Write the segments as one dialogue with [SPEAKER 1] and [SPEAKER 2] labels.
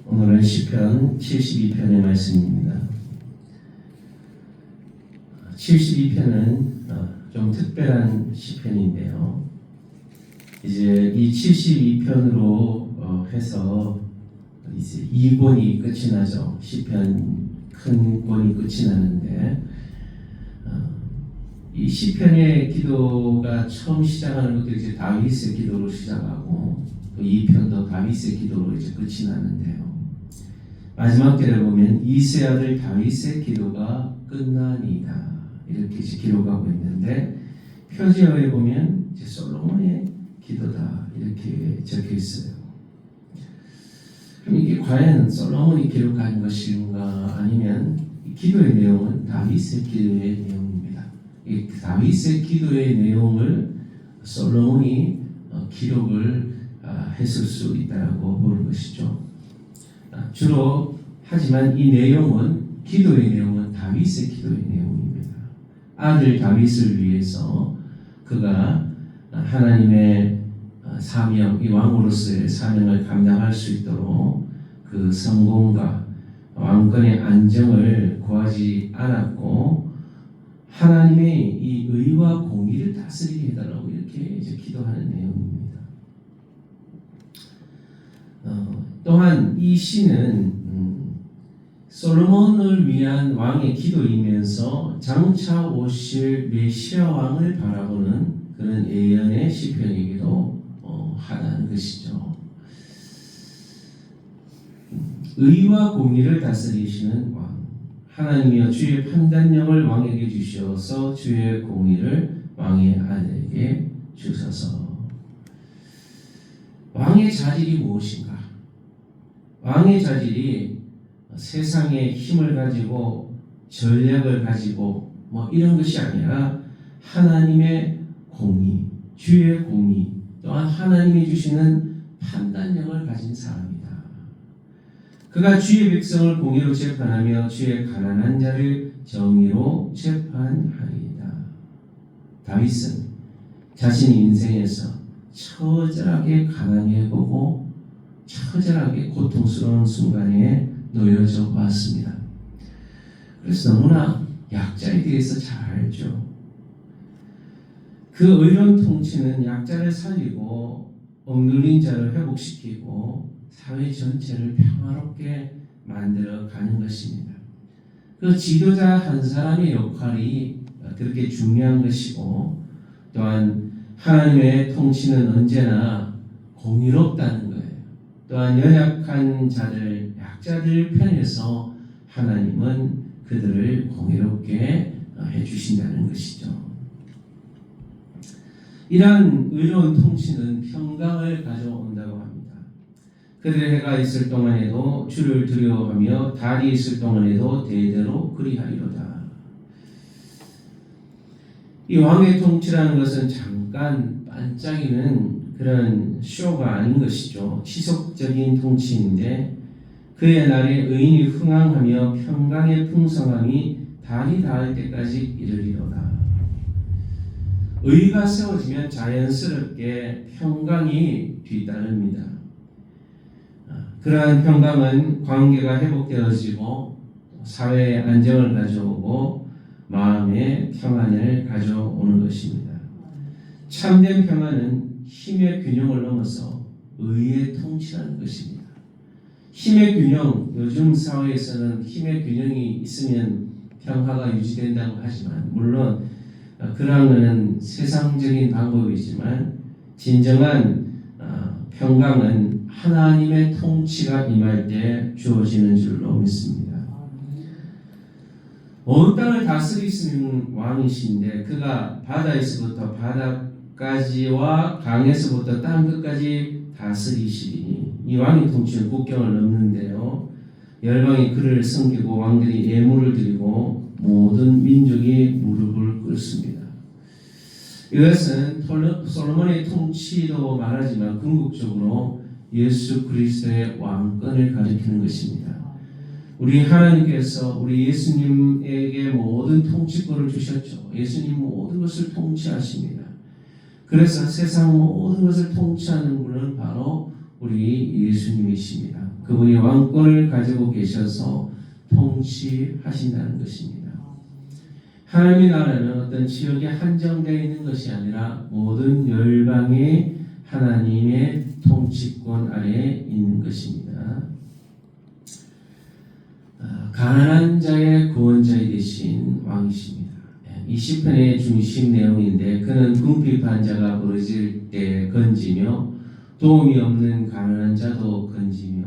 [SPEAKER 1] 오늘은 시편 72편의 말씀입니다. 72편은 좀 특별한 시편인데요. 이제 이 72편으로 해서 이제 2권이 끝이 나죠. 시편 큰 권이 끝이 나는데 이 시편의 기도가 처음 시작하는 것도 이제 다윗의 기도로 시작하고 또 2편도 다윗의 기도로 이제 끝이 나는데요. 마지막 절에 보면 이세 아들 다윗의 기도가 끝나니이다 이렇게 이제 기록하고 있는데 표지어에 보면 이제 솔로몬의 기도다 이렇게 적혀 있어요. 그럼 이게 과연 솔로몬이 기록한 것인가 아니면 이 기도의 내용은 다윗의 기도의 내용입니다. 이 다윗의 기도의 내용을 솔로몬이 기록을 했을 수 있다고 보는 것이죠. 주로 하지만 이 내용은 기도의 내용은 다윗의 기도의 내용입니다. 아들 다윗을 위해서 그가 하나님의 사명, 이 왕으로서의 사명을 감당할 수 있도록 그 성공과 왕권의 안정을 구하지 않았고 하나님의 이 의와 공의를 다스리게 해달라고 이렇게 이제 기도하는 내용입니다. 또한 이 시는 솔로몬을 위한 왕의 기도이면서 장차 오실 메시아 왕을 바라보는 그런 예언의 시편이기도 하다는 것이죠. 의와 공의를 다스리시는 왕, 하나님이여 주의 판단력을 왕에게 주시어서 주의 공의를 왕의 아들에게 주소서. 왕의 자질이 무엇인가? 왕의 자질이 세상의 힘을 가지고 전략을 가지고 뭐 이런 것이 아니라 하나님의 공의, 주의 공의, 또한 하나님이 주시는 판단력을 가진 사람이다. 그가 주의 백성을 공의로 재판하며 주의 가난한 자를 정의로 재판하리이다. 다윗은 자신 인생에서 처절하게 가난해보고 처절하게 고통스러운 순간에 놓여져 왔습니다. 그래서 너무나 약자에 대해서 잘 알죠. 그 의로운 통치는 약자를 살리고 억눌린 자를 회복시키고 사회 전체를 평화롭게 만들어 가는 것입니다. 그 지도자 한 사람의 역할이 그렇게 중요한 것이고 또한 하나님의 통치는 언제나 공의롭다는 거예요. 또한 연약한 자들, 약자들 편에서 하나님은 그들을 공의롭게 해주신다는 것이죠. 이러한 의로운 통치는 평강을 가져온다고 합니다. 그들의 해가 있을 동안에도 주를 두려워하며 달이 있을 동안에도 대대로 그리하리로다. 이 왕의 통치라는 것은 잠깐 반짝이는 그런 쇼가 아닌 것이죠. 지속적인 통치인데 그의 날에 의인이 흥황하며 평강의 풍성함이 달이 닿을 때까지 이르리로다. 의가 세워지면 자연스럽게 평강이 뒤따릅니다. 그러한 평강은 관계가 회복되어지고 사회의 안정을 가져오고 마음의 평안을 가져오는 것입니다. 참된 평안은 힘의 균형을 넘어서 의의 통치라는 것입니다. 힘의 균형, 요즘 사회에서는 힘의 균형이 있으면 평화가 유지된다고 하지만 물론 그러한 것은 세상적인 방법이지만 진정한 평강은 하나님의 통치가 임할 때 주어지는 줄로 믿습니다. 온 땅을 다스리시는 왕이신데 그가 바다에서부터 바다까지와 강에서부터 땅 끝까지 다스리시리니 이 왕의 통치는 국경을 넘는데요. 열방이 그를 섬기고 왕들이 예물을 드리고 모든 민족이 무릎을 꿇습니다. 이것은 솔로몬의 통치도 말하지만 궁극적으로 예수 그리스도의 왕권을 가리키는 것입니다. 우리 하나님께서 우리 예수님에게 모든 통치권을 주셨죠. 예수님 모든 것을 통치하십니다. 그래서 세상 모든 것을 통치하는 분은 바로 우리 예수님이십니다. 그분이 왕권을 가지고 계셔서 통치하신다는 것입니다. 하나님의 나라는 어떤 지역에 한정되어 있는 것이 아니라 모든 열방의 하나님의 통치권 아래에 있는 것입니다. 가난한 자의 구원자이 되신 왕이십니다. 이 시편의 중심 내용인데 그는 궁핍한 자가 부르짖을 때 건지며 도움이 없는 가난한 자도 건지며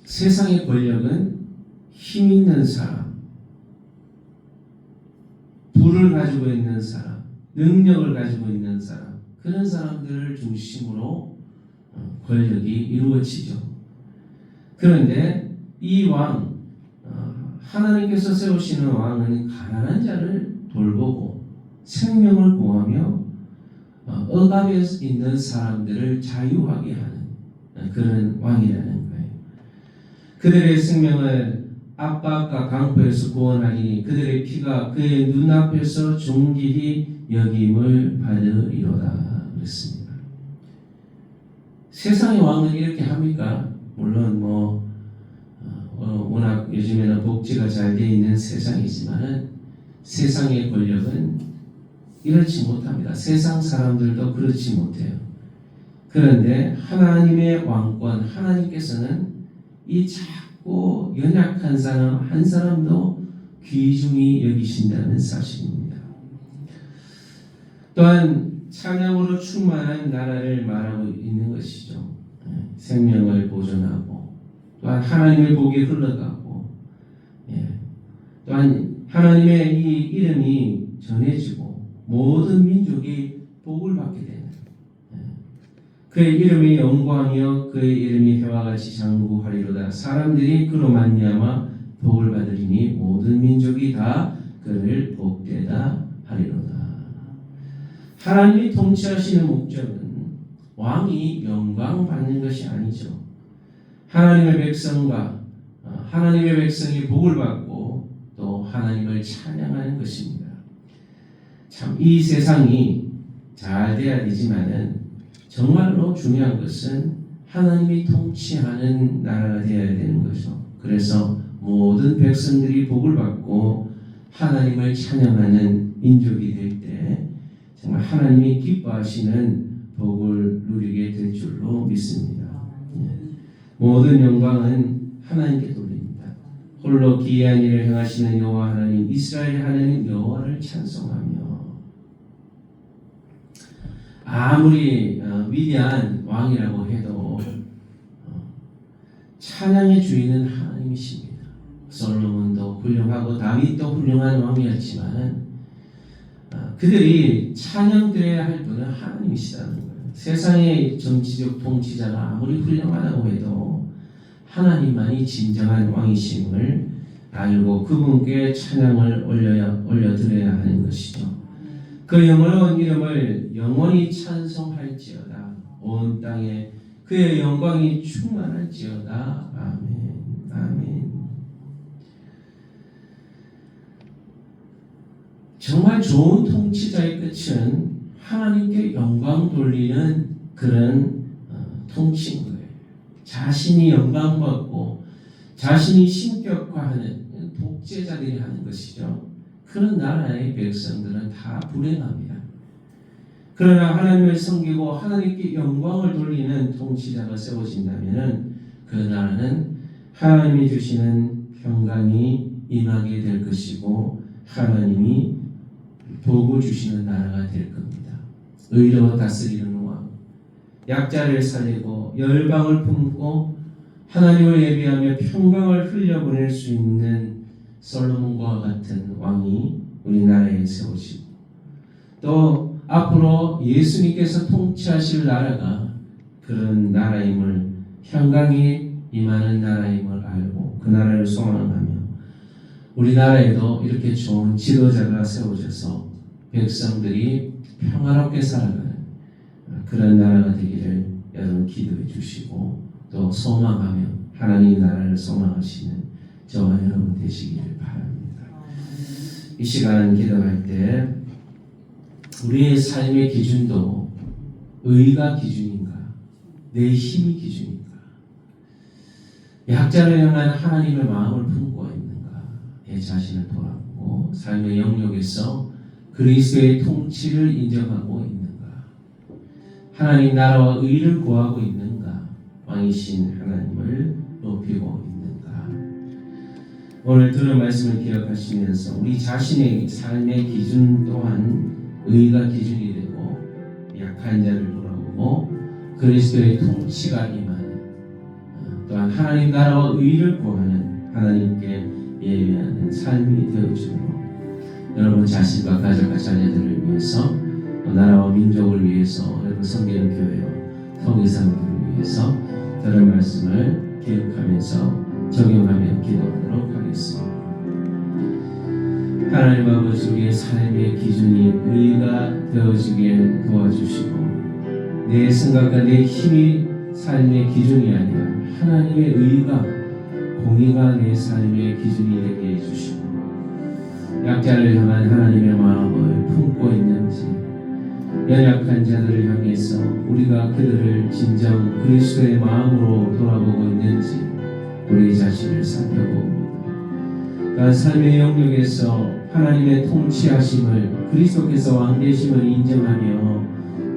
[SPEAKER 1] 세상의 권력은 힘 있는 사람, 부를 가지고 있는 사람, 능력을 가지고 있는 사람, 그런 사람들을 중심으로 권력이 이루어지죠. 그런데 이 왕, 하나님께서 세우시는 왕은 가난한 자를 돌보고 생명을 구하며 억압에 있는 사람들을 자유하게 하는 그런 왕이라는 거예요. 그들의 생명을 압박과 강포에서 구원하리니 그들의 피가 그의 눈앞에서 존귀히 여김을 받으리로다 그랬습니다. 세상의 왕은 이렇게 합니까? 물론 워낙 요즘에는 복지가 잘 되어 있는 세상이지만은 세상의 권력은 이렇지 못합니다. 세상 사람들도 그렇지 못해요. 그런데 하나님의 왕권, 하나님께서는 이 작고 연약한 사람 한 사람도 귀중히 여기신다는 사실입니다. 또한 찬양으로 충만한 나라를 말하고 있는 것이죠. 생명을 보존하고 또한 하나님의 복이 흘러가고 또한 하나님의 이 이름이 전해지고 모든 민족이 복을 받게 되는 그의 이름이 영광이요 그의 이름이 해와 같이 장구하리로다. 사람들이 그로 말미암아 복을 받으리니 모든 민족이 다 그를 복되다 하리로다. 하나님이 통치하시는 목적은 왕이 영광 받는 것이 아니죠. 하나님의 백성과 하나님의 백성이 복을 받고 또 하나님을 찬양하는 것입니다. 참 이 세상이 잘 돼야 되지만은 정말로 중요한 것은 하나님이 통치하는 나라가 되어야 되는 거죠. 그래서 모든 백성들이 복을 받고 하나님을 찬양하는 민족이 될 때 정말 하나님이 기뻐하시는 복을 누리게 될 줄로 믿습니다. 모든 영광은 하나님께 돌립니다. 홀로 기이한 일을 행하시는 여호와 하나님, 이스라엘 하나님 여호와를 찬송하며 아무리 위대한 왕이라고 해도 찬양의 주인은 하나님이십니다. 솔로몬도 훌륭하고 다윗도 훌륭한 왕이었지만 그들이 찬양드려야 할 분은 하나님이시다는 거예요. 세상의 정치적 통치자가 아무리 훌륭하다고 해도 하나님만이 진정한 왕이심을 알고 그분께 찬양을 올려드려야 하는 것이죠. 그 영원한 이름을 영원히 찬송할지어다. 온 땅에 그의 영광이 충만할지어다. 아멘. 아멘. 정말 좋은 통치자의 끝은 하나님께 영광 돌리는 그런 통치인 거예요. 자신이 영광 받고 자신이 신격화하는 독재자들이 하는 것이죠. 그런 나라의 백성들은 다 불행합니다. 그러나 하나님을 섬기고 하나님께 영광을 돌리는 통치자가 세워진다면 그 나라는 하나님이 주시는 평강이 임하게 될 것이고 하나님이 복을 주시는 나라가 될 겁니다. 의로 다스리는 왕, 약자를 살리고 열방을 품고 하나님을 예비하며 평강을 흘려보낼 수 있는 솔로몬과 같은 왕이 우리나라에 세워지고 또 앞으로 예수님께서 통치하실 나라가 그런 나라임을 평강이 임하는 나라임을 알고 그 나라를 소망하며 우리나라에도 이렇게 좋은 지도자가 세워져서 백성들이 평화롭게 살아가는 그런 나라가 되기를 여러분 기도해 주시고 또 소망하며 하나님 나라를 소망하시는 저와 여러분 되시기를 바랍니다. 이 시간 기도할 때 우리의 삶의 기준도 의가 기준인가 내 힘이 기준인가? 약자를 향한 하나님의 마음을 품고 있는가? 내 자신을 돌아보고 삶의 영역에서 그리스도의 통치를 인정하고 있는가? 하나님 나라와 의를 구하고 있는가? 왕이신 하나님을 높이고 있는가? 오늘 들은 말씀을 기억하시면서 우리 자신의 삶의 기준 또한 의가 기준이 되고 약한 자를 돌아보고 그리스도의 통치가 임하는 또한 하나님 나라와 의를 구하는 하나님께 예배하는 삶이 되어주도록 여러분 자신과 가족과 자녀들을 위해서 나라와 민족을 위해서 여러분 섬기는 교회와 성교사님들을 위해서 들은 말씀을 기억하면서 적용하며 기도하도록 하겠습니다. 하나님 아버지 우리의 삶의 기준이 의가 되어지게 도와주시고 내 생각과 내 힘이 삶의 기준이 아니라 하나님의 의가 공의가 내 삶의 기준이 되게 해주시고 약자를 향한 하나님의 마음을 품고 있는지 연약한 자들을 향해서 우리가 그들을 진정 그리스도의 마음으로 돌아보고 있는지 우리 자신을 살펴봅니다. 그 삶의 영역에서 하나님의 통치하심을 그리스도께서 왕되심을 인정하며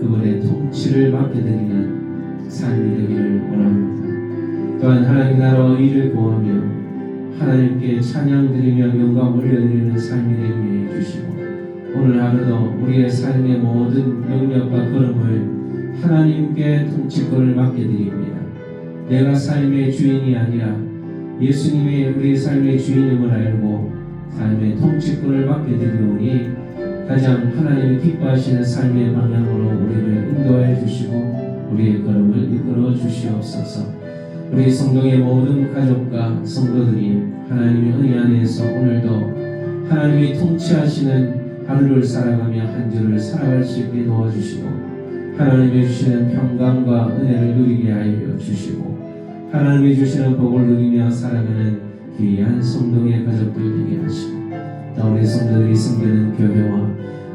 [SPEAKER 1] 그분의 통치를 맡겨드리는 삶이 되기를 원합니다. 또한 하나님 나라와 의를 구하며 하나님께 찬양드리며 영광 올려드리는 삶이 되게 해주시고 오늘 하루도 우리의 삶의 모든 영역과 걸음을 하나님께 통치권을 맡겨드립니다. 내가 삶의 주인이 아니라 예수님이 우리 삶의 주인임을 알고 삶의 통치권을 맡겨드리오니 가장 하나님이 기뻐하시는 삶의 방향으로 우리를 인도하여 주시고 우리의 걸음을 이끌어 주시옵소서. 우리 성동의 모든 가족과 성도들이 하나님의 은혜 안에서 오늘도 하나님이 통치하시는 하루를 살아가며 한 주를 살아갈 수 있게 도와주시고 하나님이 주시는 평강과 은혜를 누리게 하여 주시고 하나님이 주시는 복을 누리며 살아가는 귀한 성동의 가족들 되게 하시고 또 우리 성도들이 섬기는 교회와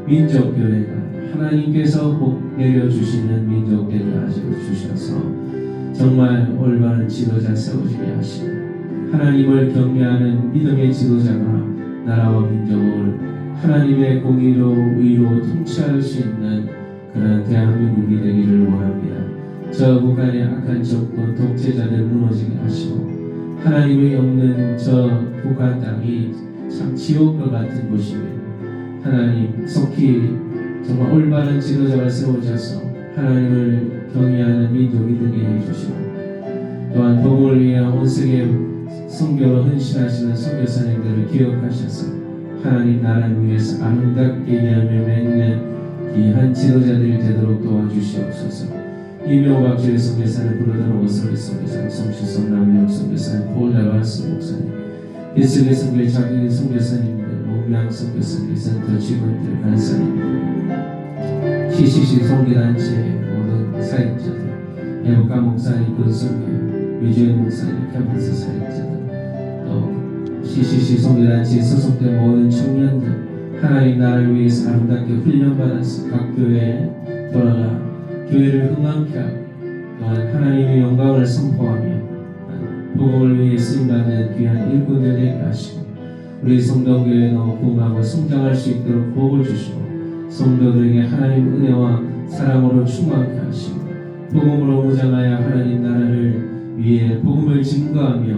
[SPEAKER 1] 민족교회가 하나님께서 복 내려주시는 민족되게 하여 주셔서 정말 올바른 지도자 세워지게 하시고 하나님을 경외하는 믿음의 지도자가 나라와 민족을 하나님의 공의로 의로 통치할 수 있는 그런 대한민국이 되기를 원합니다. 저 북한의 악한 정권 독재자들 무너지게 하시고 하나님의 없는 저 북한 땅이 참 지옥과 같은 곳입니다. 하나님 속히 정말 올바른 지도자가 세워져서 하나님을 경외하는 민족이 되게 해주시고 또한 복음을 위해 온 세계 선교로 헌신하시는 선교사님들을 기억하셔서 하나님 나라를 위해서 아름답게 열매 맺는 귀한 지도자들이 되도록 도와주시옵소서. 이명박주의 선교사를 부르던 오설리 선교사, 성실성 남영 선교사님, 폴다바스 목사님, 예수의 선교의 자기 선교사님들, 목명 선교사님, 센터 직원들, 간사님들, CCC 선교단체 모든 사역자들, 애국가 목사님, 군선교, 위주의 목사님, 캠퍼스 사역자들, 또 CCC 선교단체에 소속된 모든 청년들 하나님 나라를 위해서 아름답게 훈련받아서 각 교회에 돌아가 교회를 흥왕케 하고 또한 하나님의 영광을 선포하며 복음을 위해 쓰임받는 귀한 일꾼들 되게 하시고 우리 성도교회도 부흥하고 성장할 수 있도록 복을 주시고 성도들에게 하나님 은혜와 사랑으로 충만케 하시고 복음으로 무장하여 하나님 나라를 위해 복음을 증거하며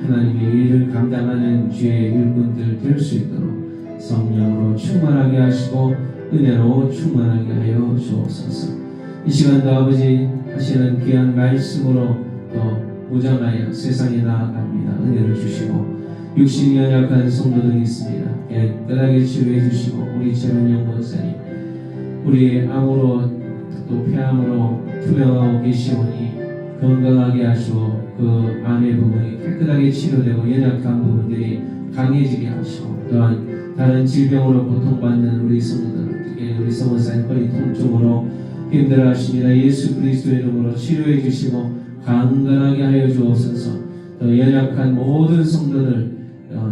[SPEAKER 1] 하나님의 일을 감당하는 주의 일꾼들 될 수 있도록 성령으로 충만하게 하시고 은혜로 충만하게 하여 주옵소서. 이 시간도 아버지 하시는 귀한 말씀으로 또 무장하여 세상에 나아갑니다. 은혜를 주시고 육신이 연약한 성도들이 있습니다. 깨끗하게 치료해 주시고 우리 최문영 권사님 우리 암으로 또 폐암으로 투병하고 계시오니 건강하게 하시고 그 암의 부분이 깨끗하게 치료되고 연약한 부분들이 강해지게 하시고 또한 다른 질병으로 고통받는 우리 성도들 특히 우리 성원사님 허리 통증으로 힘들어하십니다. 예수 그리스도의 이름으로 치료해 주시고 강건하게 하여 주옵소서. 또 연약한 모든 성도들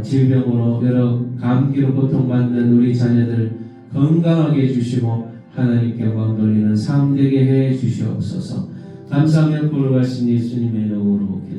[SPEAKER 1] 질병으로 여러 감기로 고통받는 우리 자녀들 건강하게 해주시고 하나님께 영광 돌리는 삶 되게 해 주시옵소서. 감사하며 걸어가신 예수님의 영혼